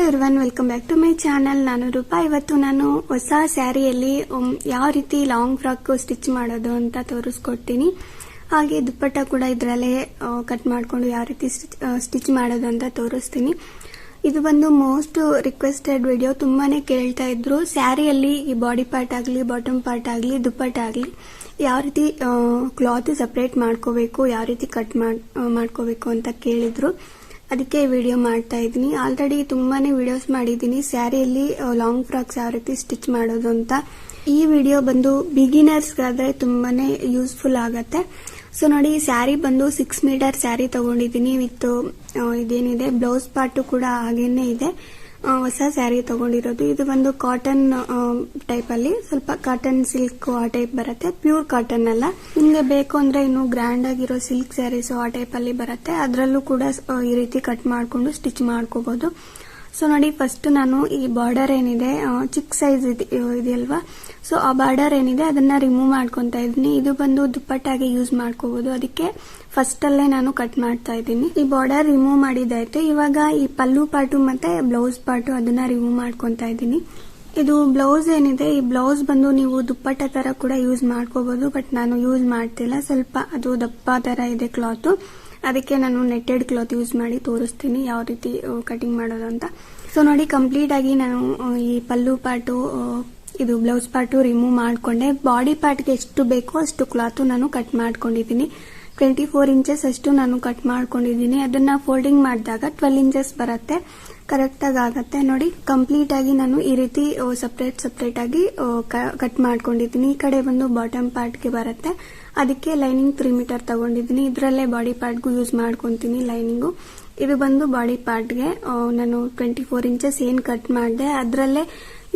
Everyone, welcome back to my channel. ನಾನು ರೂಪಾ. ಇವತ್ತು ನಾನು ಹೊಸ ಸ್ಯಾರಿಯಲ್ಲಿ ಯಾವ ರೀತಿ ಲಾಂಗ್ ಫ್ರಾಕ್ ಸ್ಟಿಚ್ ಮಾಡೋದು ಅಂತ ತೋರಿಸ್ಕೊಡ್ತೀನಿ. ಹಾಗೆ ದುಪ್ಪಟ್ಟ ಕೂಡ ಇದರಲ್ಲೇ ಕಟ್ ಮಾಡಿಕೊಂಡು ಯಾವ ರೀತಿ ಸ್ಟಿಚ್ ಮಾಡೋದು ಅಂತ ತೋರಿಸ್ತೀನಿ. ಇದು ಒಂದು ಮೋಸ್ಟ್ ರಿಕ್ವೆಸ್ಟೆಡ್ ವಿಡಿಯೋ. ತುಂಬಾನೇ ಕೇಳ್ತಾ ಇದ್ರು, ಸ್ಯಾರಿಯಲ್ಲಿ ಈ ಬಾಡಿ ಪಾರ್ಟ್ ಆಗಲಿ, ಬಾಟಮ್ ಪಾರ್ಟ್ ಆಗಲಿ, ದುಪ್ಪಟ್ಟ ಆಗಲಿ ಯಾವ ರೀತಿ ಕ್ಲಾತ್ ಸಪರೇಟ್ ಮಾಡ್ಕೋಬೇಕು, ಯಾವ ರೀತಿ ಕಟ್ ಮಾಡ್ಕೋಬೇಕು ಅಂತ ಕೇಳಿದ್ರು. ಅದಕ್ಕೆ ವಿಡಿಯೋ ಮಾಡ್ತಾ ಇದ್ದೀನಿ. ಆಲ್ರೆಡಿ ತುಂಬಾನೇ ವಿಡಿಯೋಸ್ ಮಾಡಿದ್ದೀನಿ ಸ್ಯಾರಿಯಲ್ಲಿ ಲಾಂಗ್ ಫ್ರಾಕ್ಸ್ ಯಾವ ರೀತಿ ಸ್ಟಿಚ್ ಮಾಡೋದು ಅಂತ. ಈ ವಿಡಿಯೋ ಬಂದು ಬಿಗಿನರ್ಸ್ಗಾದ್ರೆ ತುಂಬಾನೇ ಯೂಸ್ಫುಲ್ ಆಗತ್ತೆ. ಸೊ ನೋಡಿ, ಸ್ಯಾರಿ ಬಂದು 6 ಮೀಟರ್ ಸ್ಯಾರಿ ತಗೊಂಡಿದ್ದೀನಿ. ವಿತ್ ಇದೇನಿದೆ ಬ್ಲೌಸ್ ಪಾರ್ಟ್ ಕೂಡ ಹಾಗೇನೆ ಇದೆ. ಹೊಸ ಸ್ಯಾರಿ ತಗೊಂಡಿರೋದು. ಇದು ಒಂದು ಕಾಟನ್ ಟೈಪ್ ಅಲ್ಲಿ, ಸ್ವಲ್ಪ ಕಾಟನ್ ಸಿಲ್ಕ್ ಆ ಟೈಪ್ ಬರುತ್ತೆ. ಪ್ಯೂರ್ ಕಾಟನ್ ಅಲ್ಲ. ನಿಮ್ಗೆ ಬೇಕು ಅಂದ್ರೆ ಇನ್ನು ಗ್ರ್ಯಾಂಡ್ ಆಗಿರೋ ಸಿಲ್ಕ್ ಸ್ಯಾರೀಸ್ ಆ ಟೈಪ್ ಅಲ್ಲಿ ಬರುತ್ತೆ. ಅದರಲ್ಲೂ ಕೂಡ ಈ ರೀತಿ ಕಟ್ ಮಾಡ್ಕೊಂಡು ಸ್ಟಿಚ್ ಮಾಡ್ಕೋಬಹುದು. ಸೊ ನೋಡಿ, ಫಸ್ಟ್ ನಾನು ಈ ಬಾರ್ಡರ್ ಏನಿದೆ ಚಿಕ್ಕ ಸೈಜ್ ಇದೆಯಲ್ವಾ, ಸೊ ಆ ಬಾರ್ಡರ್ ಏನಿದೆ ಅದನ್ನ ರಿಮೂವ್ ಮಾಡ್ಕೊಂತಾ ಇದ್ದೀನಿ. ಇದು ಬಂದು ದುಪ್ಪಟ್ಟಾಗಿ ಯೂಸ್ ಮಾಡ್ಕೋಬಹುದು. ಅದಕ್ಕೆ ಫಸ್ಟ್ ಅಲ್ಲೇ ನಾನು ಕಟ್ ಮಾಡ್ತಾ ಇದ್ದೀನಿ. ಈ ಬಾರ್ಡರ್ ರಿಮೂವ್ ಮಾಡಿದಾಯ್ತು. ಇವಾಗ ಈ ಪಲ್ಲು ಪಾರ್ಟು ಮತ್ತೆ ಬ್ಲೌಸ್ ಪಾರ್ಟು ಅದನ್ನ ರಿಮೂವ್ ಮಾಡ್ಕೊಂತಾ ಇದ್ದೀನಿ. ಇದು ಬ್ಲೌಸ್ ಏನಿದೆ, ಈ ಬ್ಲೌಸ್ ಬಂದು ನೀವು ದುಪ್ಪಟ್ಟ ತರ ಕೂಡ ಯೂಸ್ ಮಾಡ್ಕೋಬಹುದು. ಬಟ್ ನಾನು ಯೂಸ್ ಮಾಡ್ತಿಲ್ಲ, ಸ್ವಲ್ಪ ಅದು ದಪ್ಪ ತರ ಇದೆ ಕ್ಲಾತ್. ಅದಕ್ಕೆ ನಾನು ನೆಟ್ಟೆಡ್ ಕ್ಲಾತ್ ಯೂಸ್ ಮಾಡಿ ತೋರಿಸ್ತೀನಿ ಯಾವ ರೀತಿ ಕಟಿಂಗ್ ಮಾಡೋದು ಅಂತ. ಸೊ ನೋಡಿ, ಕಂಪ್ಲೀಟ್ ಆಗಿ ನಾನು ಈ ಪಲ್ಲು ಪಾರ್ಟು, ಇದು ಬ್ಲೌಸ್ ಪಾರ್ಟು ರಿಮೂವ್ ಮಾಡ್ಕೊಂಡೆ. ಬಾಡಿ ಪಾರ್ಟ್ಗೆ ಎಷ್ಟು ಬೇಕೋ ಅಷ್ಟು ಕ್ಲಾತ್ ನಾನು ಕಟ್ ಮಾಡ್ಕೊಂಡಿದ್ದೀನಿ. 24 ಇಂಚಸ್ ಅಷ್ಟು ನಾನು ಕಟ್ ಮಾಡ್ಕೊಂಡಿದ್ದೀನಿ. ಅದನ್ನ ಫೋಲ್ಡಿಂಗ್ ಮಾಡಿದಾಗ 12 ಇಂಚಸ್ ಬರುತ್ತೆ, ಕರೆಕ್ಟ್ ಆಗಿ ಆಗತ್ತೆ. ನೋಡಿ, ಕಂಪ್ಲೀಟ್ ಆಗಿ ನಾನು ಈ ರೀತಿ ಸಪರೇಟ್ ಆಗಿ ಕಟ್ ಮಾಡ್ಕೊಂಡಿದ್ದೀನಿ. ಈ ಕಡೆ ಬಂದು ಬಾಟಮ್ ಪಾರ್ಟ್ಗೆ ಬರುತ್ತೆ. ಅದಕ್ಕೆ ಲೈನಿಂಗ್ 3 ಮೀಟರ್ ತಗೊಂಡಿದ್ದೀನಿ. ಇದರಲ್ಲೇ ಬಾಡಿ ಪಾರ್ಟ್ಗೂ ಯೂಸ್ ಮಾಡ್ಕೊಂತೀನಿ ಲೈನಿಂಗು. ಇದು ಬಂದು ಬಾಡಿ ಪಾರ್ಟ್ಗೆ ನಾನು 24 ಇಂಚಸ್ ಏನ್ ಕಟ್ ಮಾಡಿದೆ ಅದರಲ್ಲೇ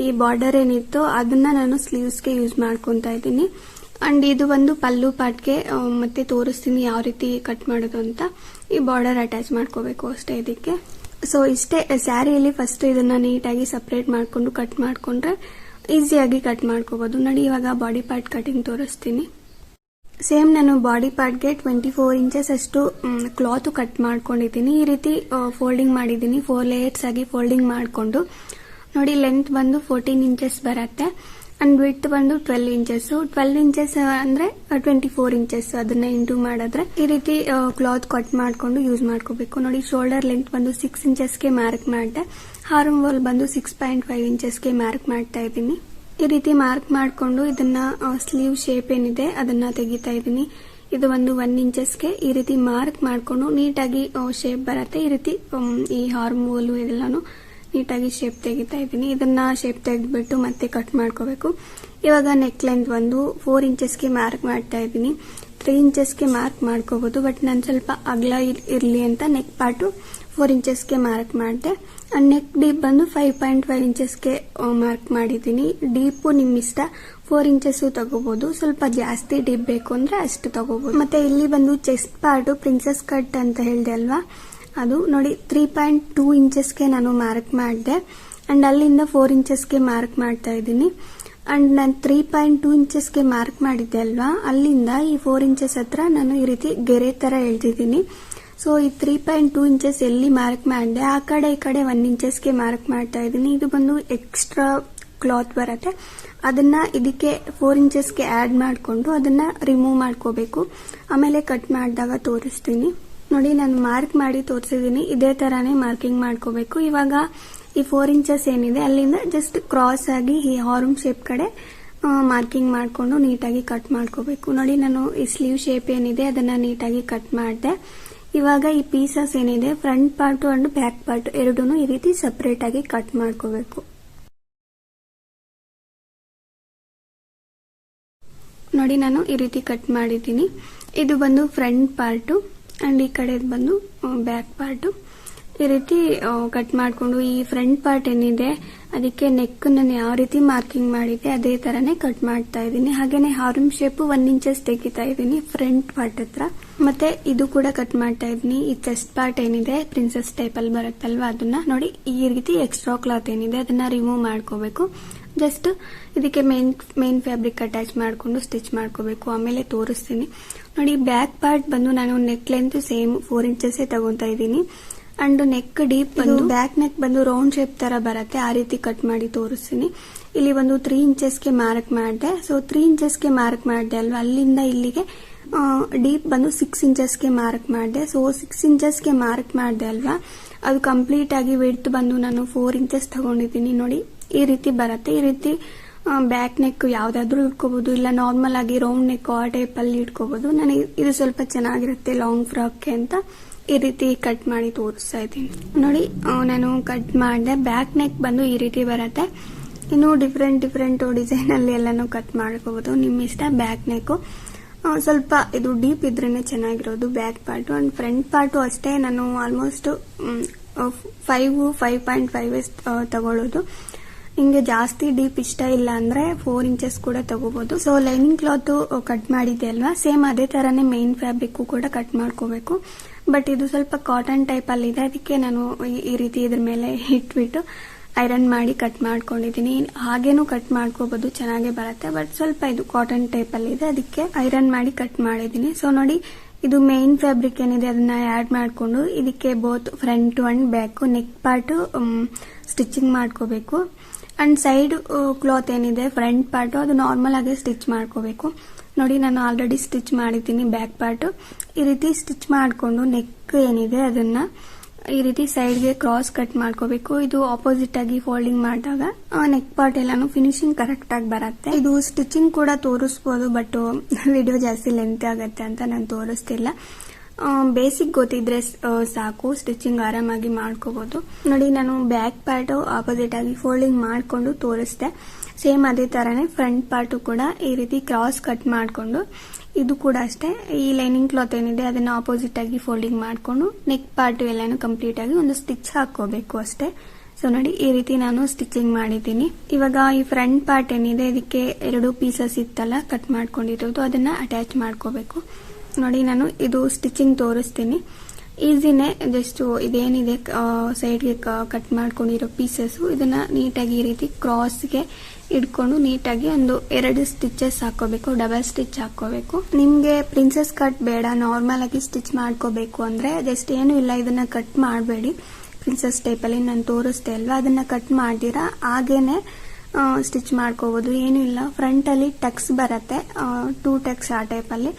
ಈ ಬಾರ್ಡರ್ ಏನಿತ್ತು ಅದನ್ನ ನಾನು ಸ್ಲೀವ್ಸ್ಗೆ ಯೂಸ್ ಮಾಡ್ಕೊಂತಾ ಇದ್ದೀನಿ. ಅಂಡ್ ಇದು ಒಂದು ಪಲ್ಲು ಪಾರ್ಟ್ಗೆ ಮತ್ತೆ ತೋರಿಸ್ತೀನಿ ಯಾವ ರೀತಿ ಕಟ್ ಮಾಡೋದು ಅಂತ. ಈ ಬಾರ್ಡರ್ ಅಟ್ಯಾಚ್ ಮಾಡ್ಕೋಬೇಕು ಅಷ್ಟೇ ಇದಕ್ಕೆ. ಸೊ ಇಷ್ಟೇ, ಸ್ಯಾರಿಯಲ್ಲಿ ಫಸ್ಟ್ ಇದನ್ನ ನೀಟಾಗಿ ಸಪರೇಟ್ ಮಾಡ್ಕೊಂಡು ಕಟ್ ಮಾಡ್ಕೊಂಡ್ರೆ ಈಸಿಯಾಗಿ ಕಟ್ ಮಾಡ್ಕೋಬಹುದು. ನೋಡಿ, ಇವಾಗ ಬಾಡಿ ಪಾರ್ಟ್ ಕಟಿಂಗ್ ತೋರಿಸ್ತೀನಿ. ಸೇಮ್ ನಾನು ಬಾಡಿ ಪಾರ್ಟ್ಗೆ 24 ಇಂಚಸ್ ಅಷ್ಟು ಕ್ಲಾತ್ ಕಟ್ ಮಾಡ್ಕೊಂಡಿದ್ದೀನಿ. ಈ ರೀತಿ ಫೋಲ್ಡಿಂಗ್ ಮಾಡಿದ್ದೀನಿ. 4 ಲೇಯರ್ಸ್ ಆಗಿ ಫೋಲ್ಡಿಂಗ್ ಮಾಡಿಕೊಂಡು ನೋಡಿ, ಲೆಂತ್ ಬಂದು 14 ಇಂಚಸ್ ಬರುತ್ತೆ. ಅಂಡ್ ವಿಡ್ತ್ ಬಂದು 12 ಇಂಚಸ್. 12 ಇಂಚಸ್ ಅಂದ್ರೆ 24 ಇಂಚಸ್. ಅದನ್ನ ಇಂಟು ಮಾಡಿದ್ರೆ ಈ ರೀತಿ ಕ್ಲಾತ್ ಕಟ್ ಮಾಡ್ಕೊಂಡು ಯೂಸ್ ಮಾಡ್ಕೋಬೇಕು. ನೋಡಿ, ಶೋಲ್ಡರ್ ಲೆಂತ್ ಬಂದು 6 ಇಂಚಸ್ಗೆ ಮಾರ್ಕ್ ಮಾಡಿದೆ. ಆರ್ಮ್ ಹೋಲ್ ಬಂದು 6.5 ಇಂಚಸ್ಗೆ ಮಾರ್ಕ್ ಮಾಡ್ತಾ ಇದ್ದೀನಿ. ಈ ರೀತಿ ಮಾರ್ಕ್ ಮಾಡ್ಕೊಂಡು ಇದನ್ನ ಸ್ಲೀವ್ ಶೇಪ್ ಏನಿದೆ ಅದನ್ನ ತೆಗಿತಾ ಇದ್ದೀನಿ. ಇದು ಒಂದು 1 ಇಂಚಸ್ಗೆ ಈ ರೀತಿ ಮಾರ್ಕ್ ಮಾಡ್ಕೊಂಡು ನೀಟಾಗಿ ಶೇಪ್ ಬರುತ್ತೆ. ಈ ರೀತಿ ಈ ಆರ್ಮ್ ಹೋಲ್ ಇದೆಲ್ಲಾನು ನೀಟಾಗಿ ಶೇಪ್ ತೆಗಿತಾ ಇದ್ದೀನಿ. ಇದನ್ನ ಶೇಪ್ ತೆಗೆದ್ಬಿಟ್ಟು ಮತ್ತೆ ಕಟ್ ಮಾಡ್ಕೋಬೇಕು. ಇವಾಗ ನೆಕ್ ಲೆಂತ್ ಒಂದು 4 ಇಂಚಸ್ಗೆ ಮಾರ್ಕ್ ಮಾಡ್ತಾ ಇದ್ದೀನಿ. 3 ಇಂಚಸ್ಗೆ ಮಾರ್ಕ್ ಮಾಡ್ಕೋಬಹುದು, ಬಟ್ ನಾನು ಸ್ವಲ್ಪ ಅಗಲ ಇರ್ಲಿ ಅಂತ ನೆಕ್ ಪಾರ್ಟ್ 4 ಇಂಚಸ್ಗೆ ಮಾರ್ಕ್ ಮಾಡಿದೆ. ಅಂಡ್ ನೆಕ್ ಡೀಪ್ ಬಂದು 5.5 ಇಂಚಸ್ಗೆ ಮಾರ್ಕ್ ಮಾಡಿದ್ದೀನಿ. ಡೀಪು ನಿಮ್ ಇಷ್ಟ, 4 ಇಂಚಸ್ ತಗೋಬಹುದು. ಸ್ವಲ್ಪ ಜಾಸ್ತಿ ಡೀಪ್ ಬೇಕು ಅಂದ್ರೆ ಅಷ್ಟು ತಗೋಬಹುದು. ಮತ್ತೆ ಇಲ್ಲಿ ಬಂದು ಚೆಸ್ಟ್ ಪಾರ್ಟ್ ಪ್ರಿನ್ಸೆಸ್ ಕಟ್ ಅಂತ ಹೇಳಿದೆ ಅಲ್ವಾ, ಅದು ನೋಡಿ 3.2 ಇಂಚಸ್ಗೆ ನಾನು ಮಾರ್ಕ್ ಮಾಡಿದೆ. ಅಂಡ್ ಅಲ್ಲಿಂದ 4 ಇಂಚಸ್ಗೆ ಮಾರ್ಕ್ ಮಾಡ್ತಾ ಇದ್ದೀನಿ. ಅಂಡ್ ನಾನು 3.2 ಇಂಚಸ್ಗೆ ಮಾರ್ಕ್ ಮಾಡಿದ್ದೆ ಅಲ್ವಾ, ಅಲ್ಲಿಂದ ಈ 4 ಇಂಚಸ್ ಹತ್ರ ನಾನು ಈ ರೀತಿ ಗೆರೆ ತರ ಎಳ್ದಿದ್ದೀನಿ. ಸೊ ಈ 3.2 ಇಂಚಸ್ ಎಲ್ಲಿ ಮಾರ್ಕ್ ಮಾಡಿದೆ ಆ ಕಡೆ ಈ ಕಡೆ 1 ಇಂಚಸ್ಗೆ ಮಾರ್ಕ್ ಮಾಡ್ತಾ ಇದ್ದೀನಿ. ಇದು ಬಂದು ಎಕ್ಸ್ಟ್ರಾ ಕ್ಲಾತ್ ಬರುತ್ತೆ. ಅದನ್ನ ಇದಕ್ಕೆ 4 ಇಂಚಸ್ಗೆ ಆಡ್ ಮಾಡಿಕೊಂಡು ಅದನ್ನ ರಿಮೂವ್ ಮಾಡ್ಕೋಬೇಕು. ಆಮೇಲೆ ಕಟ್ ಮಾಡಿದಾಗ ತೋರಿಸ್ತೀನಿ. ನೋಡಿ, ನಾನು ಮಾರ್ಕ್ ಮಾಡಿ ತೋರಿಸಿದ್ದೀನಿ. ಇದೇ ತರಾನೇ ಮಾರ್ಕಿಂಗ್ ಮಾಡ್ಕೋಬೇಕು. ಇವಾಗ ಈ 4 ಇಂಚಸ್ ಏನಿದೆ ಅಲ್ಲಿಂದ ಜಸ್ಟ್ ಕ್ರಾಸ್ ಆಗಿ ಈ ಆರ್ಮ್ ಶೇಪ್ ಕಡೆ ಮಾರ್ಕಿಂಗ್ ಮಾಡ್ಕೊಂಡು ನೀಟಾಗಿ ಕಟ್ ಮಾಡ್ಕೋಬೇಕು. ನೋಡಿ, ನಾನು ಈ ಸ್ಲೀವ್ ಶೇಪ್ ಏನಿದೆ ಅದನ್ನ ನೀಟಾಗಿ ಕಟ್ ಮಾಡಿದೆ. ಇವಾಗ ಈ ಪೀಸಸ್ ಏನಿದೆ front part and back part ಎರಡೂನು ಈ ರೀತಿ ಸಪರೇಟ್ ಆಗಿ ಕಟ್ ಮಾಡ್ಕೋಬೇಕು. ನೋಡಿ, ನಾನು ಈ ರೀತಿ ಕಟ್ ಮಾಡಿದ್ದೀನಿ. ಇದು ಬಂದು ಫ್ರಂಟ್ ಪಾರ್ಟ್ ಅಂಡ್ ಈ ಕಡೆ ಬಂದು ಬ್ಯಾಕ್ ಪಾರ್ಟ್. ಈ ರೀತಿ ಕಟ್ ಮಾಡ್ಕೊಂಡು ಈ ಫ್ರಂಟ್ ಪಾರ್ಟ್ ಏನಿದೆ ಅದಕ್ಕೆ ನೆಕ್ ನಾನು ಯಾವ ರೀತಿ ಮಾರ್ಕಿಂಗ್ ಮಾಡಿದೆ ಅದೇ ತರನೇ ಕಟ್ ಮಾಡ್ತಾ ಇದ್ದೀನಿ. ಹಾಗೇನೆ ಆರ್ಮ್ ಶೇಪ್ 1 ಇಂಚಸ್ ತೆಗಿತಾ ಇದ್ದೀನಿ ಫ್ರಂಟ್ ಪಾರ್ಟ್ ಹತ್ರ. ಮತ್ತೆ ಇದು ಕೂಡ ಕಟ್ ಮಾಡ್ತಾ ಇದ್ದೀನಿ. ಈ ಚೆಸ್ಟ್ ಪಾರ್ಟ್ ಏನಿದೆ ಪ್ರಿನ್ಸೆಸ್ ಟೈಪ್ ಅಲ್ಲಿ ಬರುತ್ತಲ್ವಾ, ಅದನ್ನ ನೋಡಿ ಈ ರೀತಿ ಎಕ್ಸ್ಟ್ರಾ ಕ್ಲಾತ್ ಏನಿದೆ ಅದನ್ನ ರಿಮೂವ್ ಮಾಡ್ಕೋಬೇಕು. ಜಸ್ಟ್ ಇದಕ್ಕೆ ಮೇನ್ ಫ್ಯಾಬ್ರಿಕ್ ಅಟ್ಯಾಚ್ ಮಾಡ್ಕೊಂಡು ಸ್ಟಿಚ್ ಮಾಡ್ಕೋಬೇಕು. ಆಮೇಲೆ ತೋರಿಸ್ತೀನಿ. ನೋಡಿ, ಬ್ಯಾಕ್ ಪಾರ್ಟ್ ಬಂದು ನಾನು ನೆಕ್ ಲೆಂತ್ ಸೇಮ್ 4 ಇಂಚಸ್ ತಗೊಂತಾ ಇದ್ದೀನಿ. And neck deep back neck ಬಂದು ರೌಂಡ್ ಶೇಪ್ ತರ ಬರುತ್ತೆ, ಆ ರೀತಿ ಕಟ್ ಮಾಡಿ ತೋರಿಸ್ತೀನಿ. ಇಲ್ಲಿ ಒಂದು 3 ಇಂಚಸ್ಗೆ ಮಾರ್ಕ್ ಮಾಡಿದೆ. ಸೊ 3 ಇಂಚಸ್ಗೆ ಮಾರ್ಕ್ ಮಾಡಿದೆ ಅಲ್ವಾ, ಅಲ್ಲಿಂದ ಇಲ್ಲಿಗೆ ಡೀಪ್ ಬಂದು 6 ಇಂಚಸ್ಗೆ ಮಾರ್ಕ್ ಮಾಡಿದೆ. ಸೊ 6 ಇಂಚಸ್ಗೆ ಮಾರ್ಕ್ ಮಾಡಿದೆ ಅಲ್ವಾ, ಅದು ಕಂಪ್ಲೀಟ್ ಆಗಿ ವಿಡ್ತ್ ಬಂದು ನಾನು 4 ಇಂಚಸ್ ತಗೊಂಡಿದ್ದೀನಿ. ನೋಡಿ ಈ ರೀತಿ ಬರುತ್ತೆ. ಈ ರೀತಿ ಬ್ಯಾಕ್ ನೆಕ್ ಯಾವ್ದಾದ್ರು ಇಟ್ಕೋಬಹುದು, ಇಲ್ಲ ನಾರ್ಮಲ್ ಆಗಿ ರೌಂಡ್ ನೆಕ್ ಆ ಟೈಪ್ ಅಲ್ಲಿ ಇಟ್ಕೋಬಹುದು. ನನಗೆ ಇದು ಸ್ವಲ್ಪ ಚೆನ್ನಾಗಿರುತ್ತೆ ಲಾಂಗ್ ಫ್ರಾಕ್ಗೆ ಅಂತ ಈ ರೀತಿ ಕಟ್ ಮಾಡಿ ತೋರಿಸ್ತಾ ಇದ್ದೀನಿ. ನೋಡಿ ನಾನು ಕಟ್ ಮಾಡಿದೆ. ಬ್ಯಾಕ್ ನೆಕ್ ಬಂದು ಈ ರೀತಿ ಬರುತ್ತೆ. ಇನ್ನು ಡಿಫ್ರೆಂಟ್ ಡಿಸೈನ್ ಅಲ್ಲಿ ಎಲ್ಲಾನು ಕಟ್ ಮಾಡ್ಕೋಬಹುದು, ನಿಮ್ ಇಷ್ಟ. ಬ್ಯಾಕ್ ನೆಕ್ ಸ್ವಲ್ಪ ಇದು ಡೀಪ್ ಇದ್ರೇನೆ ಚೆನ್ನಾಗಿರೋದು back part. And front part ಅಷ್ಟೇ ನಾನು ಆಲ್ಮೋಸ್ಟ್ 5.5 ತಗೊಳ್ಳೋದು. ನಿಮ್ಗೆ ಜಾಸ್ತಿ ಡೀಪ್ ಇಷ್ಟ ಇಲ್ಲ ಅಂದ್ರೆ 4 ಇಂಚಸ್ ಕೂಡ ತಗೋಬಹುದು. ಸೊ ಲೈನಿಂಗ್ ಕ್ಲಾತ್ ಕಟ್ ಮಾಡಿದೆ ಅಲ್ವಾ, ಸೇಮ್ ಅದೇ ತರಾನೇ ಮೇನ್ ಫ್ಯಾಬ್ರಿಕ್ ಕೂಡ ಕಟ್ ಮಾಡ್ಕೋಬೇಕು. ಬಟ್ ಇದು ಸ್ವಲ್ಪ ಕಾಟನ್ ಟೈಪ್ ಅಲ್ಲಿ ಇದೆ, ಅದಕ್ಕೆ ನಾನು ಈ ರೀತಿ ಇದ್ರ ಮೇಲೆ ಇಟ್ಬಿಟ್ಟು ಐರನ್ ಮಾಡಿ ಕಟ್ ಮಾಡ್ಕೊಂಡಿದ್ದೀನಿ. ಹಾಗೇನು ಕಟ್ ಮಾಡ್ಕೋಬಹುದು, ಚೆನ್ನಾಗೇ ಬರುತ್ತೆ. ಬಟ್ ಸ್ವಲ್ಪ ಇದು ಕಾಟನ್ ಟೈಪ್ ಅಲ್ಲಿ ಇದೆ, ಅದಕ್ಕೆ ಐರನ್ ಮಾಡಿ ಕಟ್ ಮಾಡಿದ್ದೀನಿ. ಸೊ ನೋಡಿ ಇದು ಮೇನ್ ಫ್ಯಾಬ್ರಿಕ್ ಏನಿದೆ ಅದನ್ನ ಆಡ್ ಮಾಡ್ಕೊಂಡು ಇದಕ್ಕೆ both front and back neck part stitching ಮಾಡ್ಕೋಬೇಕು. ಅಂಡ್ ಸೈಡ್ ಕ್ಲಾತ್ ಏನಿದೆ ಫ್ರಂಟ್ ಪಾರ್ಟ್ ಅದು ನಾರ್ಮಲ್ ಆಗಿ ಸ್ಟಿಚ್ ಮಾಡ್ಕೋಬೇಕು. ನೋಡಿ ನಾನು ಆಲ್ರೆಡಿ ಸ್ಟಿಚ್ ಮಾಡಿದ್ದೀನಿ ಬ್ಯಾಕ್ ಪಾರ್ಟ್. ಈ ರೀತಿ ಸ್ಟಿಚ್ ಮಾಡ್ಕೊಂಡು ನೆಕ್ ಏನಿದೆ ಅದನ್ನ ಈ ರೀತಿ ಸೈಡ್ಗೆ ಕ್ರಾಸ್ ಕಟ್ ಮಾಡ್ಕೋಬೇಕು. ಇದು ಆಪೋಸಿಟ್ ಆಗಿ ಫೋಲ್ಡಿಂಗ್ ಮಾಡಿದಾಗ ನೆಕ್ ಪಾರ್ಟ್ ಎಲ್ಲಾನು ಫಿನಿಶಿಂಗ್ ಕರೆಕ್ಟ್ ಆಗಿ ಬರುತ್ತೆ. ಇದು ಸ್ಟಿಚಿಂಗ್ ಕೂಡ ತೋರಿಸಬಹುದು, ಬಟ್ ವಿಡಿಯೋ ಜಾಸ್ತಿ ಲೆಂತ್ ಆಗುತ್ತೆ ಅಂತ ನಾನು ತೋರಿಸ್ತಿಲ್ಲ. ಬೇಸಿಕ್ ಗೊತ್ತಿದ್ರೆ ಸಾಕು, ಸ್ಟಿಚಿಂಗ್ ಆರಾಮಾಗಿ ಮಾಡ್ಕೋಬಹುದು. ನೋಡಿ ನಾನು ಬ್ಯಾಕ್ ಪಾರ್ಟ್ ಆಪೋಸಿಟ್ ಆಗಿ ಫೋಲ್ಡಿಂಗ್ ಮಾಡ್ಕೊಂಡು ತೋರಿಸ್ದೆ. ಸೇಮ್ ಅದೇ ತರಾನೇ ಫ್ರಂಟ್ ಪಾರ್ಟ್ ಕೂಡ ಈ ರೀತಿ ಕ್ರಾಸ್ ಕಟ್ ಮಾಡ್ಕೊಂಡು, ಇದು ಕೂಡ ಅಷ್ಟೇ ಈ ಲೈನಿಂಗ್ ಕ್ಲಾತ್ ಏನಿದೆ ಅದನ್ನ ಆಪೋಸಿಟ್ ಆಗಿ ಫೋಲ್ಡಿಂಗ್ ಮಾಡ್ಕೊಂಡು ನೆಕ್ ಪಾರ್ಟ್ ಎಲ್ಲಾನು ಕಂಪ್ಲೀಟ್ ಆಗಿ ಒಂದು ಸ್ಟಿಚ್ ಹಾಕೋಬೇಕು ಅಷ್ಟೇ. ಸೊ ನೋಡಿ ಈ ರೀತಿ ನಾನು ಸ್ಟಿಚಿಂಗ್ ಮಾಡಿದ್ದೀನಿ. ಇವಾಗ ಈ ಫ್ರಂಟ್ ಪಾರ್ಟ್ ಏನಿದೆ ಇದಕ್ಕೆ 2 ಪೀಸಸ್ ಇತ್ತಲ್ಲ ಕಟ್ ಮಾಡ್ಕೊಂಡಿರೋದು, ಅದನ್ನ ಅಟ್ಯಾಚ್ ಮಾಡ್ಕೋಬೇಕು. ನೋಡಿ ನಾನು ಇದು ಸ್ಟಿಚಿಂಗ್ ತೋರಿಸ್ತೀನಿ, ಈಸಿನೇ. ಜಸ್ಟ್ ಇದೇನಿದೆ ಸೈಡ್ಗೆ ಕಟ್ ಮಾಡ್ಕೊಂಡಿರೋ ಪೀಸಸ್ ಇದನ್ನ ನೀಟಾಗಿ ಈ ರೀತಿ ಕ್ರಾಸ್ಗೆ ಇಟ್ಕೊಂಡು ನೀಟಾಗಿ ಒಂದು 2 ಸ್ಟಿಚಸ್ ಹಾಕೋಬೇಕು, ಡಬಲ್ ಸ್ಟಿಚ್ ಹಾಕೋಬೇಕು. ನಿಮ್ಗೆ ಪ್ರಿನ್ಸೆಸ್ ಕಟ್ ಬೇಡ, ನಾರ್ಮಲ್ ಆಗಿ ಸ್ಟಿಚ್ ಮಾಡ್ಕೋಬೇಕು ಅಂದ್ರೆ ಜಸ್ಟ್ ಏನು ಇಲ್ಲ, ಇದನ್ನ ಕಟ್ ಮಾಡಬೇಡಿ. ಪ್ರಿನ್ಸೆಸ್ ಟೈಪ್ ಅಲ್ಲಿ ನಾನು ತೋರಿಸ್ತೆ ಅಲ್ವಾ, ಅದನ್ನ ಕಟ್ ಮಾಡ್ದಿರಾ ಹಾಗೇನೆ ಸ್ಟಿಚ್ ಮಾಡ್ಕೋಬಹುದು, ಏನು ಇಲ್ಲ. ಫ್ರಂಟ್ ಅಲ್ಲಿ ಟಕ್ಸ್ ಬರುತ್ತೆ, 2 ಟಕ್ಸ್ ಆ ಟೈಪ್ ಅಲ್ಲಿ.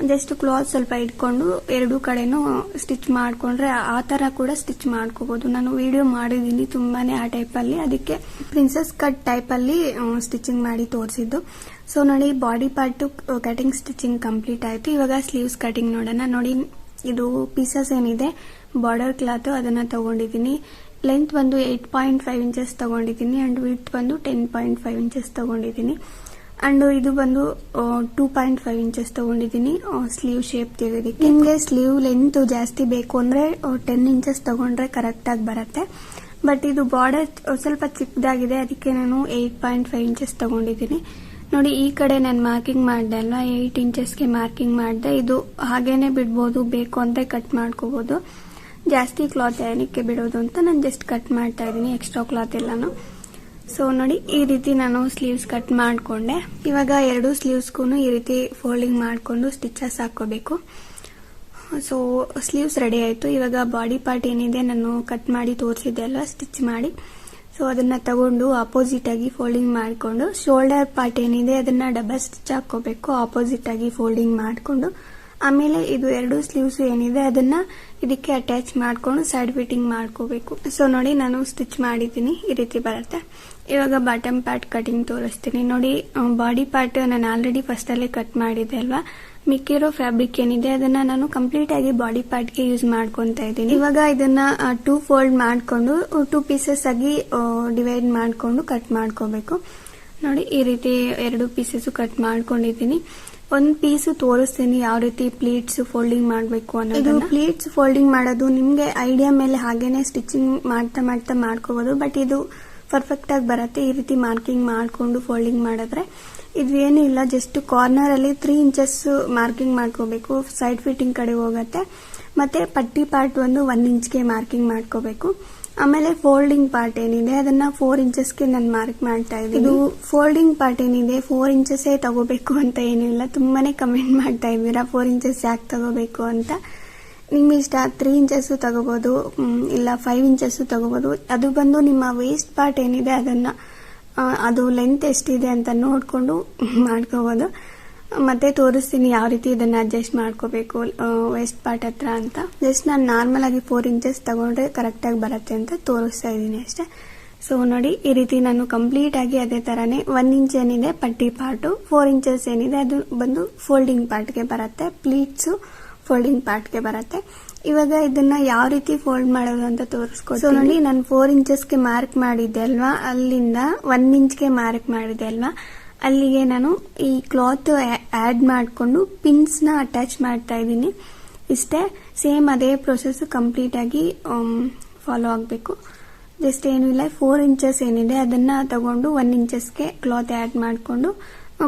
ಜಸ್ಟ್ ಕ್ಲಾತ್ ಸ್ವಲ್ಪ ಇಟ್ಕೊಂಡು 2 ಕಡೆನೂ ಸ್ಟಿಚ್ ಮಾಡ್ಕೊಂಡ್ರೆ ಆ ತರ ಕೂಡ ಸ್ಟಿಚ್ ಮಾಡ್ಕೋಬಹುದು. ನಾನು ವಿಡಿಯೋ ಮಾಡಿದೀನಿ ತುಂಬಾನೇ ಆ ಟೈಪ್ ಅಲ್ಲಿ, ಅದಕ್ಕೆ ಪ್ರಿನ್ಸೆಸ್ ಕಟ್ ಟೈಪ್ ಅಲ್ಲಿ ಸ್ಟಿಚಿಂಗ್ ಮಾಡಿ ತೋರಿಸಿದ್ದು. ಸೊ ನೋಡಿ body part cutting stitching complete ಆಯ್ತು. ಇವಾಗ ಸ್ಲೀವ್ಸ್ ಕಟಿಂಗ್ ನೋಡೋಣ. ನೋಡಿ ಇದು ಪೀಸಸ್ ಏನಿದೆ ಬಾರ್ಡರ್ ಕ್ಲಾತ್ ಅದನ್ನ ತಗೊಂಡಿದ್ದೀನಿ. ಲೆಂತ್ ಬಂದು 8.5 ಇಂಚಸ್ ತಗೊಂಡಿದ್ದೀನಿ ಅಂಡ್ ವಿಡ್ತ್ ಬಂದು 10.5 ಇಂಚಸ್ ತಗೊಂಡಿದ್ದೀನಿ. ಅಂಡ್ ಇದು ಬಂದು 2.5 ಇಂಚಸ್ ತಗೊಂಡಿದ್ದೀನಿ ಸ್ಲೀವ್ ಶೇಪ್ ತೆಗೆಯೋದಕ್ಕೆ. ನಿಮ್ಗೆ ಸ್ಲೀವ್ ಲೆಂತ್ ಜಾಸ್ತಿ ಬೇಕು ಅಂದ್ರೆ 10 ಇಂಚಸ್ ತಗೊಂಡ್ರೆ ಕರೆಕ್ಟ್ ಆಗಿ ಬರುತ್ತೆ. ಬಟ್ ಇದು ಬಾರ್ಡರ್ ಸ್ವಲ್ಪ ಚಿಕ್ಕದಾಗಿದೆ, ಅದಕ್ಕೆ ನಾನು 8.5 ಇಂಚಸ್ ತಗೊಂಡಿದ್ದೀನಿ. ನೋಡಿ ಈ ಕಡೆ ನಾನು ಮಾರ್ಕಿಂಗ್ ಮಾಡಿದೆ ಅಲ್ವಾ, 8 ಇಂಚಸ್ಗೆ ಮಾರ್ಕಿಂಗ್ ಮಾಡಿದೆ. ಇದು ಹಾಗೇನೆ ಬಿಡ್ಬೋದು, ಬೇಕು ಅಂತ ಕಟ್ ಮಾಡ್ಕೋಬಹುದು. ಜಾಸ್ತಿ ಕ್ಲಾತ್ ಏನಕ್ಕೆ ಬಿಡೋದು ಅಂತ ನಾನು ಜಸ್ಟ್ ಕಟ್ ಮಾಡ್ತಾ ಇದ್ದೀನಿ, ಎಕ್ಸ್ಟ್ರಾ ಕ್ಲಾತ್ ಎಲ್ಲಾನು. ಸೊ ನೋಡಿ ಈ ರೀತಿ ನಾನು ಸ್ಲೀವ್ಸ್ ಕಟ್ ಮಾಡ್ಕೊಂಡೆ. ಇವಾಗ 2 ಸ್ಲೀವ್ಸ್ಗೂ ಈ ರೀತಿ ಫೋಲ್ಡಿಂಗ್ ಮಾಡ್ಕೊಂಡು ಸ್ಟಿಚಸ್ ಹಾಕೋಬೇಕು. ಸೊ ಸ್ಲೀವ್ಸ್ ರೆಡಿ ಆಯ್ತು. ಇವಾಗ ಬಾಡಿ ಪಾರ್ಟ್ ಏನಿದೆ ನಾನು ಕಟ್ ಮಾಡಿ ತೋರಿಸಿದೆ ಅಲ್ವಾ ಸ್ಟಿಚ್ ಮಾಡಿ, ಸೊ ಅದನ್ನ ತಗೊಂಡು ಆಪೋಸಿಟ್ ಆಗಿ ಫೋಲ್ಡಿಂಗ್ ಮಾಡ್ಕೊಂಡು ಶೋಲ್ಡರ್ ಪಾರ್ಟ್ ಏನಿದೆ ಅದನ್ನ ಡಬಲ್ ಸ್ಟಿಚ್ ಹಾಕೋಬೇಕು, ಆಪೋಸಿಟ್ ಆಗಿ ಫೋಲ್ಡಿಂಗ್ ಮಾಡ್ಕೊಂಡು. ಆಮೇಲೆ ಇದು 2 ಸ್ಲೀವ್ಸ್ ಏನಿದೆ ಅದನ್ನ ಇದಕ್ಕೆ ಅಟ್ಯಾಚ್ ಮಾಡ್ಕೊಂಡು ಸೈಡ್ ಫಿಟ್ಟಿಂಗ್ ಮಾಡ್ಕೋಬೇಕು. ಸೊ ನೋಡಿ ನಾನು ಸ್ಟಿಚ್ ಮಾಡಿದ್ದೀನಿ, ಈ ರೀತಿ ಬರುತ್ತೆ. ಇವಾಗ ಬಾಟಮ್ ಪಾರ್ಟ್ ಕಟಿಂಗ್ ತೋರಿಸ್ತೀನಿ. ನೋಡಿ ಬಾಡಿ ಪಾರ್ಟ್ ನಾನು ಆಲ್ರೆಡಿ ಫಸ್ಟ್ ಅಲ್ಲೇ ಕಟ್ ಮಾಡಿದೆ ಅಲ್ವಾ, ಮಿಕ್ಕಿರೋ ಫ್ಯಾಬ್ರಿಕ್ ಏನಿದೆ ಅದನ್ನ ನಾನು ಕಂಪ್ಲೀಟ್ ಆಗಿ ಬಾಡಿ ಪಾರ್ಟ್ ಗೆ ಯೂಸ್ ಮಾಡ್ಕೊಂತ ಇದ್ದೀನಿ. ಇವಾಗ ಇದನ್ನ 2 ಫೋಲ್ಡ್ ಮಾಡ್ಕೊಂಡು 2 ಪೀಸಸ್ ಆಗಿ ಡಿವೈಡ್ ಮಾಡ್ಕೊಂಡು ಕಟ್ ಮಾಡ್ಕೋಬೇಕು. ನೋಡಿ ಈ ರೀತಿ 2 ಪೀಸಸ್ ಕಟ್ ಮಾಡ್ಕೊಂಡಿದ್ದೀನಿ. ಒಂದು ಪೀಸ್ ತೋರಿಸ್ತೀನಿ ಯಾವ ರೀತಿ ಪ್ಲೀಟ್ಸ್ ಫೋಲ್ಡಿಂಗ್ ಮಾಡಬೇಕು ಅನ್ನೋದು. ಪ್ಲೀಟ್ಸ್ ಫೋಲ್ಡಿಂಗ್ ಮಾಡೋದು ನಿಮ್ಗೆ ಐಡಿಯಾ ಮೇಲೆ ಹಾಗೇನೆ ಸ್ಟಿಚಿಂಗ್ ಮಾಡ್ತಾ ಮಾಡ್ತಾ ಮಾಡ್ಕೋಬಹುದು, ಬಟ್ ಇದು ಪರ್ಫೆಕ್ಟ್ ಆಗಿ ಬರುತ್ತೆ. ಈ ರೀತಿ ಮಾರ್ಕಿಂಗ್ ಮಾಡ್ಕೊಂಡು ಫೋಲ್ಡಿಂಗ್ ಮಾಡಿದ್ರೆ ಇದು ಏನು ಇಲ್ಲ, ಜಸ್ಟ್ ಕಾರ್ನರ್ ಅಲ್ಲಿ 3 ಇಂಚಸ್ ಮಾರ್ಕಿಂಗ್ ಮಾಡ್ಕೋಬೇಕು, ಸೈಡ್ ಫಿಟ್ಟಿಂಗ್ ಕಡೆ ಹೋಗುತ್ತೆ. ಮತ್ತೆ ಪಟ್ಟಿ ಪಾರ್ಟ್ ಒಂದು 1 ಇಂಚ್ಗೆ ಮಾರ್ಕಿಂಗ್ ಮಾಡ್ಕೋಬೇಕು. ಆಮೇಲೆ ಫೋಲ್ಡಿಂಗ್ ಪಾರ್ಟ್ ಏನಿದೆ ಅದನ್ನ 4 ಇಂಚಸ್ಗೆ ನಾನು ಮಾರ್ಕ್ ಮಾಡ್ತಾ ಇದ್ದೀನಿ. ಇದು ಫೋಲ್ಡಿಂಗ್ ಪಾರ್ಟ್ ಏನಿದೆ 4 ಇಂಚಸ್ ತಗೋಬೇಕು ಅಂತ ಏನಿಲ್ಲ, ತುಂಬಾನೇ ಕಮೆಂಟ್ ಮಾಡ್ತಾ ಇದ್ದೀರಾ 4 ಇಂಚಸ್ ಯಾಕೆ ತಗೋಬೇಕು ಅಂತ. ನಿಮ್ಮ ಇಷ್ಟ 3 ಇಂಚಸ್ ತಗೋಬಹುದು, ಇಲ್ಲ 5 ಇಂಚಸ್ ತಗೋಬಹುದು. ಅದು ಬಂದು ನಿಮ್ಮ ವೇಸ್ಟ್ ಪಾರ್ಟ್ ಏನಿದೆ ಅದನ್ನ ಅದು ಲೆಂತ್ ಎಷ್ಟಿದೆ ಅಂತ ನೋಡ್ಕೊಂಡು ಮಾಡ್ಕೋಬಹುದು. ಮತ್ತೆ ತೋರಿಸ್ತೀನಿ ಯಾವ ರೀತಿ ಇದನ್ನ ಅಡ್ಜಸ್ಟ್ ಮಾಡ್ಕೋಬೇಕು ವೇಸ್ಟ್ ಪಾರ್ಟ್ ಹತ್ರ ಅಂತ. ಜಸ್ಟ್ ನಾನು ನಾರ್ಮಲ್ ಆಗಿ 4 ಇಂಚಸ್ ತಗೊಂಡ್ರೆ ಕರೆಕ್ಟ್ ಆಗಿ ಬರುತ್ತೆ ಅಂತ ತೋರಿಸ್ತಾ ಇದ್ದೀನಿ ಅಷ್ಟೇ. ಸೊ ನೋಡಿ, ಈ ರೀತಿ ನಾನು ಕಂಪ್ಲೀಟ್ ಆಗಿ ಅದೇ ತರಾನೇ 1 ಇಂಚ್ ಏನಿದೆ ಪಟ್ಟಿ ಪಾರ್ಟ್, 4 ಇಂಚಸ್ ಏನಿದೆ ಅದು ಬಂದು ಫೋಲ್ಡಿಂಗ್ ಪಾರ್ಟ್ಗೆ ಬರುತ್ತೆ, ಪ್ಲೀಟ್ಸ್ ಫೋಲ್ಡಿಂಗ್ ಪಾರ್ಟ್ಗೆ ಬರುತ್ತೆ. ಇವಾಗ ಇದನ್ನ ಯಾವ ರೀತಿ ಫೋಲ್ಡ್ ಮಾಡೋದು ಅಂತ ತೋರಿಸ್ಕೊಡ್ತೀನಿ. ಸೊ ನೋಡಿ, ನಾನು 4 ಇಂಚಸ್ಗೆ ಮಾರ್ಕ್ ಮಾಡಿದ್ದೆ ಅಲ್ವಾ, ಅಲ್ಲಿಂದ 1 ಇಂಚ್ಗೆ ಮಾರ್ಕ್ ಮಾಡಿದೆ ಅಲ್ವಾ, ಅಲ್ಲಿಗೆ ನಾನು ಈ ಕ್ಲಾತ್ ಆಡ್ ಮಾಡಿಕೊಂಡು ಪಿನ್ಸ್ ನ ಅಟ್ಯಾಚ್ ಮಾಡ್ತಾ ಇದ್ದೀನಿ. ಇಷ್ಟೇ, ಸೇಮ್ ಅದೇ ಪ್ರೊಸೆಸ್ ಕಂಪ್ಲೀಟ್ ಆಗಿ ಫಾಲೋ ಆಗಬೇಕು. ಜಸ್ಟ್ ಏನು ಇಲ್ಲ, 4 ಇಂಚಸ್ ಏನಿದೆ ಅದನ್ನ ತಗೊಂಡು 1 ಇಂಚಸ್ಗೆ ಕ್ಲಾತ್ ಆಡ್ ಮಾಡಿಕೊಂಡು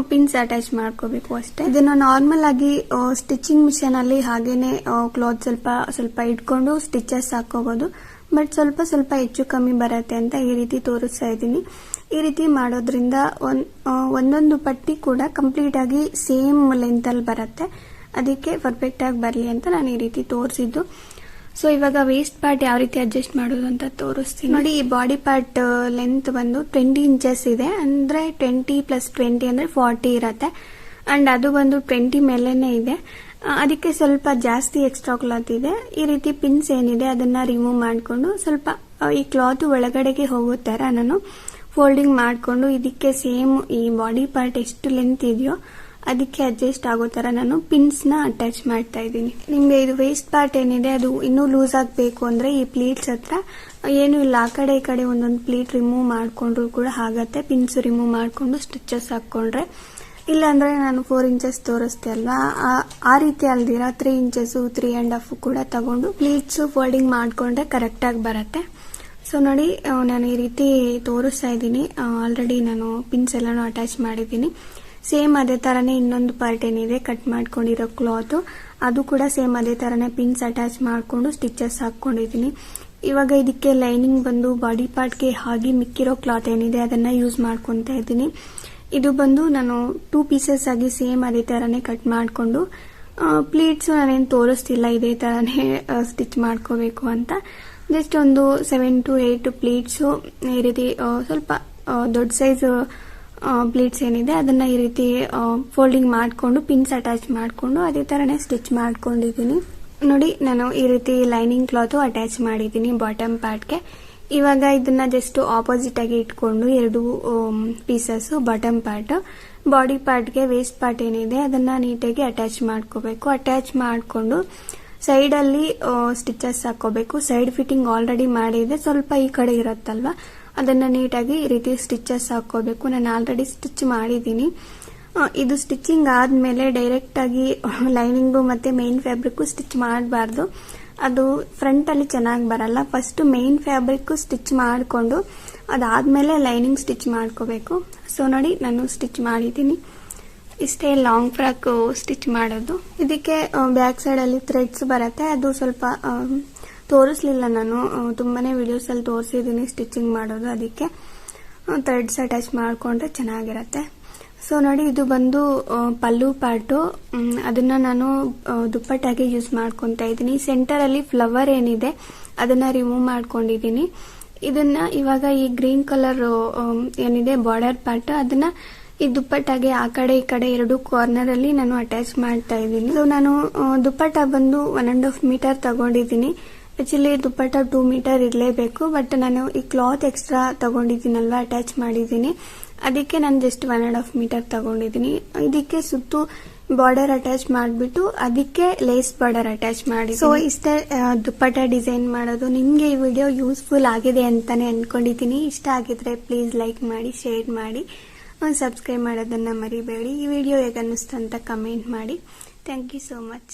ಪಿನ್ಸ್ ಅಟ್ಯಾಚ್ ಮಾಡ್ಕೋಬೇಕು ಅಷ್ಟೇ. ಇದನ್ನ ನಾರ್ಮಲ್ ಆಗಿ ಸ್ಟಿಚಿಂಗ್ ಮಿಷನ್ ಅಲ್ಲಿ ಹಾಗೇನೆ ಕ್ಲಾತ್ ಸ್ವಲ್ಪ ಇಟ್ಕೊಂಡು ಸ್ಟಿಚಸ್ ಹಾಕೋಬಹುದು. ಬಟ್ ಸ್ವಲ್ಪ ಹೆಚ್ಚು ಕಮ್ಮಿ ಬರುತ್ತೆ ಅಂತ ಈ ರೀತಿ ತೋರಿಸ್ತಾ ಇದ್ದೀನಿ. ಈ ರೀತಿ ಮಾಡೋದ್ರಿಂದ ಒಂದೊಂದು ಪಟ್ಟಿ ಕೂಡ ಕಂಪ್ಲೀಟ್ ಆಗಿ ಸೇಮ್ ಲೆಂತ್ ಅಲ್ಲಿ ಬರುತ್ತೆ. ಅದಕ್ಕೆ ಪರ್ಫೆಕ್ಟ್ ಆಗಿ ಬರಲಿ ಅಂತ ನಾನು ಈ ರೀತಿ ತೋರಿಸಿದ್ದು. ಸೊ ಇವಾಗ ವೇಸ್ಟ್ ಪಾರ್ಟ್ ಯಾವ ರೀತಿ ಅಡ್ಜಸ್ಟ್ ಮಾಡೋದು ಅಂತ ತೋರಿಸ್ತೀನಿ. ನೋಡಿ, ಈ ಬಾಡಿ ಪಾರ್ಟ್ ಲೆಂತ್ ಬಂದು 20 ಇಂಚಸ್ ಇದೆ, ಅಂದ್ರೆ 20 + 20 ಅಂದ್ರೆ 40 ಇರತ್ತೆ. ಅಂಡ್ ಅದು ಬಂದು 20 ಮೇಲೆನೆ ಇದೆ, ಅದಕ್ಕೆ ಸ್ವಲ್ಪ ಜಾಸ್ತಿ ಎಕ್ಸ್ಟ್ರಾ ಕ್ಲಾತ್ ಇದೆ. ಈ ರೀತಿ ಪಿನ್ಸ್ ಏನಿದೆ ಅದನ್ನ ರಿಮೂವ್ ಮಾಡಿಕೊಂಡು ಸ್ವಲ್ಪ ಈ ಕ್ಲಾತ್ ಒಳಗಡೆಗೆ ಹೋಗೋ ತರ ನಾನು ಫೋಲ್ಡಿಂಗ್ ಮಾಡಿಕೊಂಡು ಇದಕ್ಕೆ ಸೇಮ್ ಈ ಬಾಡಿ ಪಾರ್ಟ್ ಎಷ್ಟು ಲೆಂತ್ ಇದೆಯೋ ಅದಕ್ಕೆ ಅಡ್ಜಸ್ಟ್ ಆಗೋ ತರ ನಾನು ಪಿನ್ಸ್ ನ ಅಟ್ಯಾಚ್ ಮಾಡ್ತಾ ಇದ್ದೀನಿ. ನಿಮ್ಗೆ ಇದು ವೇಸ್ಟ್ ಪಾರ್ಟ್ ಏನಿದೆ ಅದು ಇನ್ನೂ ಲೂಸ್ ಆಗಬೇಕು ಅಂದ್ರೆ ಈ ಪ್ಲೀಟ್ಸ್ ಹತ್ರ ಏನು ಇಲ್ಲ, ಆ ಕಡೆ ಈ ಕಡೆ ಒಂದೊಂದು ಪ್ಲೀಟ್ ರಿಮೂವ್ ಮಾಡ್ಕೊಂಡ್ರು ಕೂಡ ಆಗತ್ತೆ. ಪಿನ್ಸ್ ರಿಮೂವ್ ಮಾಡ್ಕೊಂಡು ಸ್ಟಿಚಸ್ ಹಾಕೊಂಡ್ರೆ, ಇಲ್ಲಾಂದ್ರೆ ನಾನು 4 ಇಂಚಸ್ ತೋರಿಸ್ತೆ ಅಲ್ವಾ, ಆ ರೀತಿ ಅಲ್ದಿರ 3 ಇಂಚಸ್ 3.5 ಕೂಡ ತಗೊಂಡು ಪ್ಲೀಟ್ಸ್ ಫೋಲ್ಡಿಂಗ್ ಮಾಡ್ಕೊಂಡ್ರೆ ಕರೆಕ್ಟ್ ಆಗಿ ಬರುತ್ತೆ. ಸೊ ನೋಡಿ, ನಾನು ಈ ರೀತಿ ತೋರಿಸ್ತಾ ಇದ್ದೀನಿ. ಆಲ್ರೆಡಿ ನಾನು ಪಿನ್ಸ್ ಎಲ್ಲಾನು ಅಟ್ಯಾಚ್ ಮಾಡಿದ್ದೀನಿ. ಸೇಮ್ ಅದೇ ತರನೇ ಇನ್ನೊಂದು ಪಾರ್ಟ್ ಏನಿದೆ ಕಟ್ ಮಾಡ್ಕೊಂಡಿರೋ ಕ್ಲಾತ್, ಅದು ಕೂಡ ಸೇಮ್ ಅದೇ ತರನೇ ಪಿನ್ಸ್ ಅಟ್ಯಾಚ್ ಮಾಡ್ಕೊಂಡು ಸ್ಟಿಚಸ್ ಹಾಕೊಂಡಿದ್ದೀನಿ. ಇವಾಗ ಇದಕ್ಕೆ ಲೈನಿಂಗ್ ಬಂದು ಬಾಡಿ ಪಾರ್ಟ್ಗೆ ಹಾಗೆ ಮಿಕ್ಕಿರೋ ಕ್ಲಾತ್ ಏನಿದೆ ಅದನ್ನ ಯೂಸ್ ಮಾಡ್ಕೊಂತಾ ಇದ್ದೀನಿ. ಇದು ಬಂದು ನಾನು 2 ಪೀಸಸ್ ಆಗಿ ಸೇಮ್ ಅದೇ ತರನೇ ಕಟ್ ಮಾಡ್ಕೊಂಡು ಪ್ಲೀಟ್ಸ್ ನಾನೇನು ತೋರಿಸ್ತಿಲ್ಲ, ಇದೇ ತರನೇ ಸ್ಟಿಚ್ ಮಾಡ್ಕೋಬೇಕು ಅಂತ. ಜಸ್ಟ್ ಒಂದು 7 to 8 ಪ್ಲೀಟ್ಸ್ ಈ ರೀತಿ ಸ್ವಲ್ಪ ದೊಡ್ಡ ಸೈಜ್ ಪ್ಲೀಟ್ಸ್ ಏನಿದೆ ಅದನ್ನ ಈ ರೀತಿ ಫೋಲ್ಡಿಂಗ್ ಮಾಡ್ಕೊಂಡು ಪಿನ್ಸ್ ಅಟ್ಯಾಚ್ ಮಾಡ್ಕೊಂಡು ಅದೇ ತರನೇ ಸ್ಟಿಚ್ ಮಾಡ್ಕೊಂಡಿದ್ದೀನಿ. ನೋಡಿ, ನಾನು ಈ ರೀತಿ ಲೈನಿಂಗ್ ಕ್ಲಾತ್ ಅಟ್ಯಾಚ್ ಮಾಡಿದ್ದೀನಿ ಬಾಟಮ್ ಪಾರ್ಟ್ಗೆ. ಇವಾಗ ಇದನ್ನ ಜಸ್ಟ್ ಆಪೋಸಿಟ್ ಆಗಿ ಇಟ್ಕೊಂಡು 2 ಪೀಸಸ್ ಬಾಟಮ್ ಪಾರ್ಟ್, ಬಾಡಿ ಪಾರ್ಟ್ಗೆ ವೇಸ್ಟ್ ಪಾರ್ಟ್ ಏನಿದೆ ಅದನ್ನ ನೀಟಾಗಿ ಅಟ್ಯಾಚ್ ಮಾಡ್ಕೋಬೇಕು. ಅಟ್ಯಾಚ್ ಮಾಡ್ಕೊಂಡು ಸೈಡ್ ಅಲ್ಲಿ ಸ್ಟಿಚಸ್ ಹಾಕೋಬೇಕು. ಸೈಡ್ ಫಿಟ್ಟಿಂಗ್ ಆಲ್ರೆಡಿ ಮಾಡಿದೆ, ಸ್ವಲ್ಪ ಈ ಕಡೆ ಇರುತ್ತಲ್ವಾ ಅದನ್ನ ನೀಟಾಗಿ ಈ ರೀತಿ ಸ್ಟಿಚಸ್ ಹಾಕೋಬೇಕು. ನಾನು ಆಲ್ರೆಡಿ ಸ್ಟಿಚ್ ಮಾಡಿದ್ದೀನಿ. ಇದು ಸ್ಟಿಚಿಂಗ್ ಆದ್ಮೇಲೆ ಡೈರೆಕ್ಟ್ ಆಗಿ ಲೈನಿಂಗು ಮತ್ತೆ ಮೇನ್ ಫ್ಯಾಬ್ರಿಕ್ ಸ್ಟಿಚ್ ಮಾಡಬಾರ್ದು, ಅದು ಫ್ರಂಟ್ ಅಲ್ಲಿ ಚೆನ್ನಾಗಿ ಬರಲ್ಲ. ಫಸ್ಟ್ ಮೇನ್ ಫ್ಯಾಬ್ರಿಕ್ ಸ್ಟಿಚ್ ಮಾಡಿಕೊಂಡು ಅದಾದ್ಮೇಲೆ ಲೈನಿಂಗ್ ಸ್ಟಿಚ್ ಮಾಡ್ಕೋಬೇಕು. ಸೊ ನೋಡಿ, ನಾನು ಸ್ಟಿಚ್ ಮಾಡಿದ್ದೀನಿ. ಇಷ್ಟೇ ಲಾಂಗ್ ಫ್ರಾಕ್ ಸ್ಟಿಚ್ ಮಾಡೋದು. ಇದಕ್ಕೆ ಬ್ಯಾಕ್ ಸೈಡ್ ಅಲ್ಲಿ ಥ್ರೆಡ್ಸ್ ಬರುತ್ತೆ, ಅದು ಸ್ವಲ್ಪ ತೋರಿಸ್ಲಿಲ್ಲ ನಾನು, ತುಂಬಾನೇ ವಿಡಿಯೋಸ್ ಅಲ್ಲಿ ತೋರಿಸಿದ್ದೀನಿ ಸ್ಟಿಚಿಂಗ್ ಮಾಡೋದು, ಅದಕ್ಕೆ ಥ್ರೆಡ್ಸ್ ಅಟ್ಯಾಚ್ ಮಾಡ್ಕೊಂಡ್ರೆ ಚೆನ್ನಾಗಿರತ್ತೆ. ಸೊ ನೋಡಿ, ಇದು ಬಂದು ಪಲ್ಲು ಪಾರ್ಟು, ಅದನ್ನ ನಾನು ದುಪ್ಪಟ್ಟಾಗಿ ಯೂಸ್ ಮಾಡ್ಕೊಂತಾ ಇದ್ದೀನಿ. ಸೆಂಟರ್ ಅಲ್ಲಿ ಫ್ಲವರ್ ಏನಿದೆ ಅದನ್ನ ರಿಮೂವ್ ಮಾಡ್ಕೊಂಡಿದ್ದೀನಿ. ಇದನ್ನ ಇವಾಗ ಈ ಗ್ರೀನ್ ಕಲರ್ ಏನಿದೆ ಬಾರ್ಡರ್ ಪಾರ್ಟ್ ಅದನ್ನ ಈ ದುಪ್ಪಟ್ಟಾಗೆ ಆ ಕಡೆ ಈ ಕಡೆ 2 ಕಾರ್ನರ್ ಅಲ್ಲಿ ನಾನು ಅಟ್ಯಾಚ್ ಮಾಡ್ತಾ ಇದ್ದೀನಿ. ಸೊ ನಾನು ದುಪ್ಪಟ್ಟ ಬಂದು 1.5 ಮೀಟರ್ ತಗೊಂಡಿದ್ದೀನಿ. ಆಕ್ಚುಲಿ ದುಪ್ಪಟ್ಟ 2 ಮೀಟರ್ ಇರಲೇಬೇಕು, ಬಟ್ ನಾನು ಈ ಕ್ಲಾತ್ ಎಕ್ಸ್ಟ್ರಾ ತಗೊಂಡಿದ್ದೀನಲ್ವಾ ಅಟ್ಯಾಚ್ ಮಾಡಿದ್ದೀನಿ, ಅದಕ್ಕೆ ನಾನು ಜಸ್ಟ್ 1.5 ಮೀಟರ್ ತಗೊಂಡಿದ್ದೀನಿ. ಇದಕ್ಕೆ ಸುತ್ತು ಬಾರ್ಡರ್ ಅಟ್ಯಾಚ್ ಮಾಡಿಬಿಟ್ಟು ಅದಕ್ಕೆ ಲೇಸ್ ಬಾರ್ಡರ್ ಅಟ್ಯಾಚ್ ಮಾಡಿ. ಸೊ ಇಷ್ಟೇ ದುಪ್ಪಟ್ಟ ಡಿಸೈನ್ ಮಾಡೋದು. ನಿಮ್ಗೆ ಈ ವಿಡಿಯೋ ಯೂಸ್ಫುಲ್ ಆಗಿದೆ ಅಂತಾನೆ ಅನ್ಕೊಂಡಿದ್ದೀನಿ. ಇಷ್ಟ ಆಗಿದ್ರೆ ಪ್ಲೀಸ್ ಲೈಕ್ ಮಾಡಿ, ಶೇರ್ ಮಾಡಿ, ಸಬ್ಸ್ಕ್ರೈಬ್ ಮಾಡೋದನ್ನ ಮರಿಬೇಡಿ. ಈ ವಿಡಿಯೋ ಹೇಗೆ ಅನ್ನಿಸ್ತು ಅಂತ ಕಮೆಂಟ್ ಮಾಡಿ. Thank you so much.